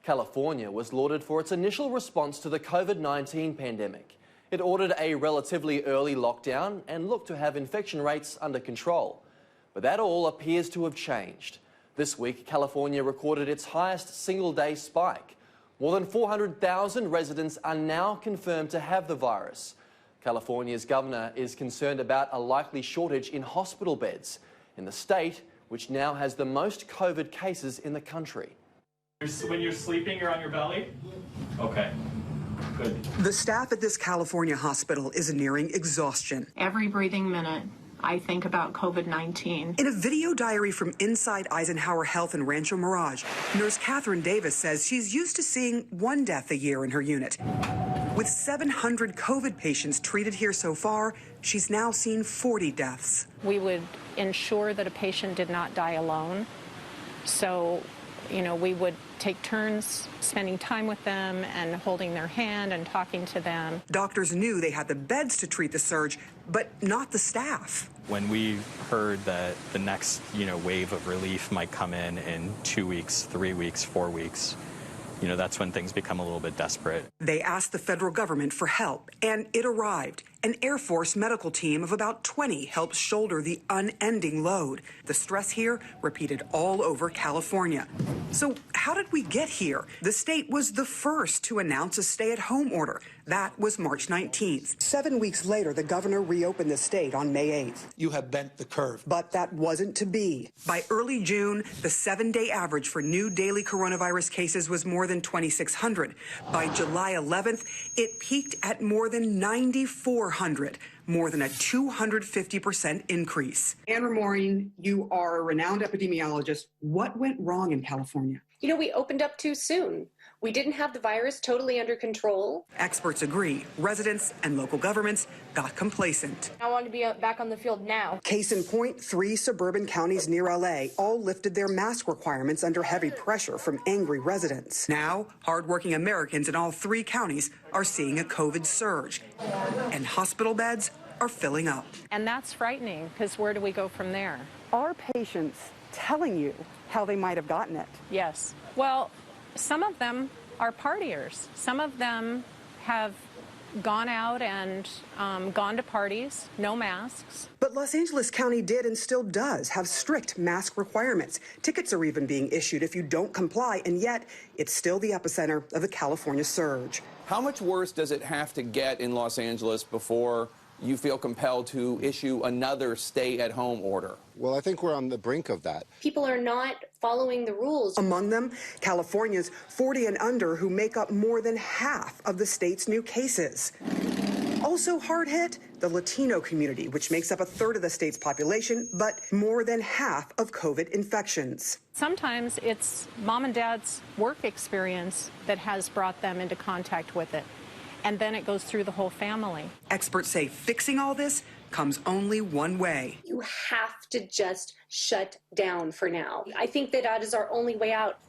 California was lauded for its initial response to the COVID-19 pandemic. It ordered a relatively early lockdown and looked to have infection rates under control. But that all appears to have changed. This week, California recorded its highest single-day spike. More than 400,000 residents are now confirmed to have the virus. California's governor is concerned about a likely shortage in hospital beds in the state, which now has the most COVID cases in the country. When you're sleeping, you're on your belly? Okay, good. The staff at this California hospital is nearing exhaustion. Every breathing minute, I think about COVID-19. In a video diary from inside Eisenhower Health in Rancho Mirage, nurse Catherine Davis says she's used to seeing one death a year in her unit. With 700 COVID patients treated here so far, she's now seen 40 deaths. We would ensure that a patient did not die alone. So, we would take turns spending time with them and holding their hand and talking to them. Doctors knew they had the beds to treat the surge, but not the staff. When we heard that the next, wave of relief might come in 2 weeks, 3 weeks, 4 weeks, that's when things become a little bit desperate. They asked the federal government for help, and it arrived. An Air Force medical team of about 20 helped shoulder the unending load. The stress here repeated all over California. So how did we get here? The state was the first to announce a stay-at-home order. That was March 19th. 7 weeks later, the governor reopened the state on May 8th. You have bent the curve. But that wasn't to be. By early June, the 7-day average for new daily coronavirus cases was more than 2,600. By July 11th, it peaked at more than 9,400, more than a 250% increase. Anne Maureen, you are a renowned epidemiologist. What went wrong in California? We opened up too soon. We didn't have the virus totally under control. Experts agree. Residents and local governments got complacent. I want to be back on the field now. Case in point, 3 suburban counties near LA all lifted their mask requirements under heavy pressure from angry residents. Now, hardworking Americans in all 3 counties are seeing a COVID surge, and hospital beds are filling up. And that's frightening, because where do we go from there? Are patients telling you how they might have gotten it? Yes. Well, some of them are partiers. Some of them have gone out and gone to parties, no masks. But Los Angeles County did and still does have strict mask requirements. Tickets are even being issued if you don't comply, and yet it's still the epicenter of the California surge. How much worse does it have to get in Los Angeles before you feel compelled to issue another stay-at-home order? Well, I think we're on the brink of that. People are not following the rules. Among them, California's 40 and under, who make up more than half of the state's new cases. Also hard hit, the Latino community, which makes up a third of the state's population, but more than half of COVID infections. Sometimes it's mom and dad's work experience that has brought them into contact with it. And then it goes through the whole family. Experts say fixing all this comes only one way. You have to just shut down for now. I think that is our only way out.